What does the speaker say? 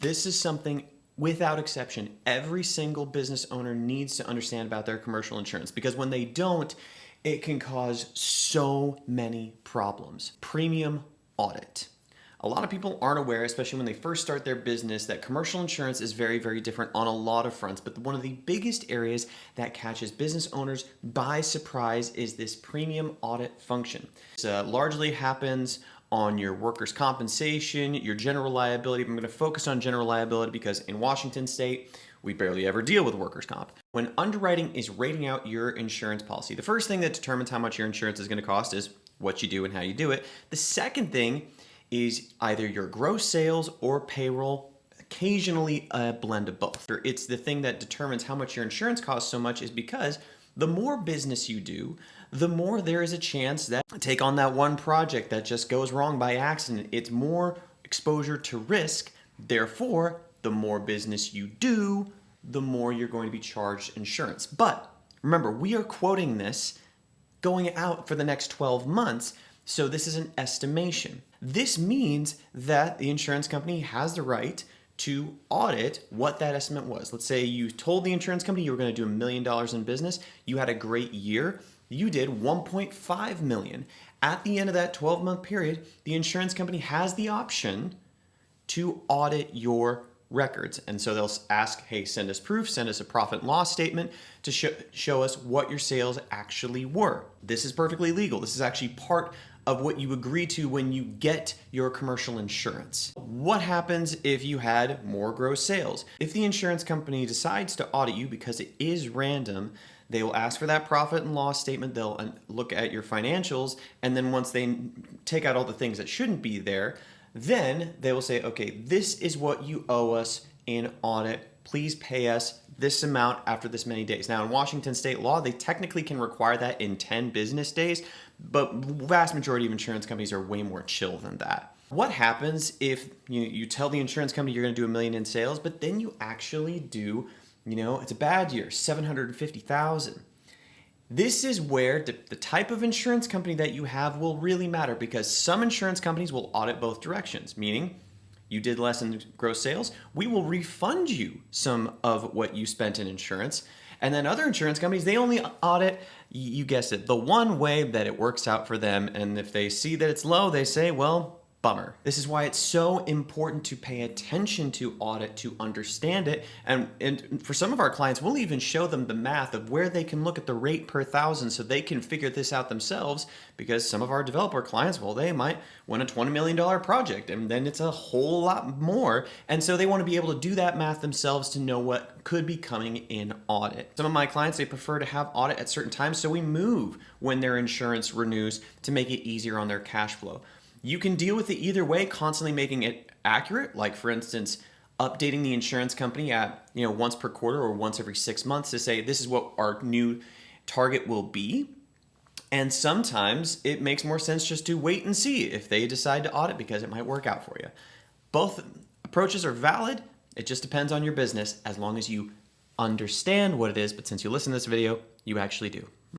This is something, without exception, every single business owner needs to understand about their commercial insurance, because when they don't, it can cause so many problems. Premium audit. A lot of people aren't aware, especially when they first start their business, that commercial insurance is very, very different on a lot of fronts. But one of the biggest areas that catches business owners by surprise is this premium audit function. This largely happens on your workers' compensation, your general liability. I'm going to focus on general liability because in Washington state, we barely ever deal with workers' comp. When underwriting is rating out your insurance policy, the first thing that determines how much your insurance is going to cost is what you do and how you do it. The second thing is either your gross sales or payroll, occasionally a blend of both. It's the thing that determines how much your insurance costs so much, is because the more business you do, the more there is a chance that take on that one project that just goes wrong by accident. It's more exposure to risk. Therefore, the more business you do, the more you're going to be charged insurance. But remember, we are quoting this going out for the next 12 months. So this is an estimation. This means that the insurance company has the right to audit what that estimate was. Let's say you told the insurance company you were going to do $1 million in business. You had a great year. You did 1.5 million. At the end of that 12-month period, the insurance company has the option to audit your records. And so they'll ask, hey, send us proof, send us a profit and loss statement to show us what your sales actually were. This is perfectly legal. This is actually part of what you agree to when you get your commercial insurance. What happens if you had more gross sales? If the insurance company decides to audit you, because it is random, they will ask for that profit and loss statement. They'll look at your financials. And then once they take out all the things that shouldn't be there, then they will say, okay, this is what you owe us in audit. Please pay us this amount after this many days. Now, in Washington state law, they technically can require that in 10 business days, but vast majority of insurance companies are way more chill than that. What happens if you tell the insurance company you're going to do $1 million in sales, but then you actually do, it's a bad year, 750,000. This is where the type of insurance company that you have will really matter, because some insurance companies will audit both directions, meaning you did less in gross sales, we will refund you some of what you spent in insurance. And then other insurance companies, they only audit, you guessed it, the one way that it works out for them. And if they see that it's low, they say, well, bummer. This is why it's so important to pay attention to audit, to understand it. And for some of our clients, we'll even show them the math of where they can look at the rate per thousand so they can figure this out themselves, because some of our developer clients, well, they might win a $20 million project and then it's a whole lot more. And so they want to be able to do that math themselves to know what could be coming in audit. Some of my clients, they prefer to have audit at certain times, so we move when their insurance renews to make it easier on their cash flow. You can deal with it either way, constantly making it accurate, like for instance, updating the insurance company at once per quarter or once every 6 months to say this is what our new target will be. And sometimes it makes more sense just to wait and see if they decide to audit, because it might work out for you. Both approaches are valid. It just depends on your business, as long as you understand what it is. But since you listen to this video, you actually do.